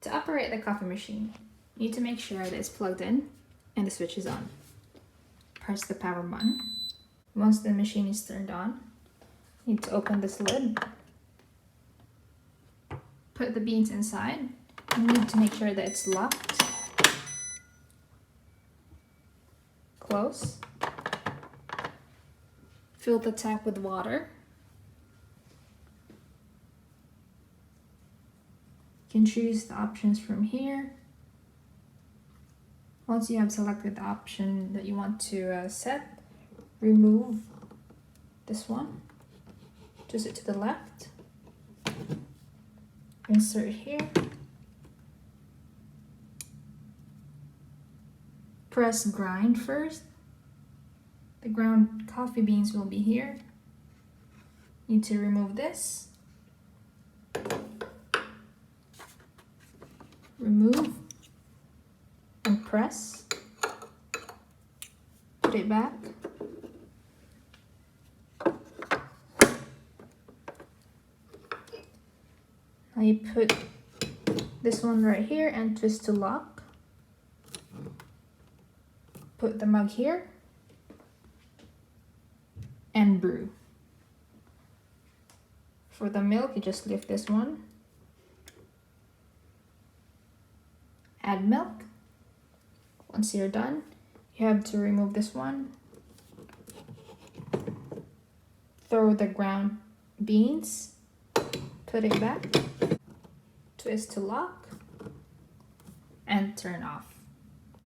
To operate the coffee machine, you need to make sure that it's plugged in and the switch is on. Press the power button. Once the machine is turned on, you need to open this lid. Put the beans inside. You need to make sure that it's locked. Close. Fill the tap with water. You can choose the options from here. Once you have selected the option that you want to set, remove this one. Twist it to the left. Insert here. Press grind first. The ground coffee beans will be here. Need to remove this. Remove and press. Put it back. Now you put this one right here and twist to lock. Put the mug here and brew. For the milk, you just lift this one. Add milk. Once you're done, you have to remove this one. Throw the ground beans. Put it back. Twist to lock. And turn off.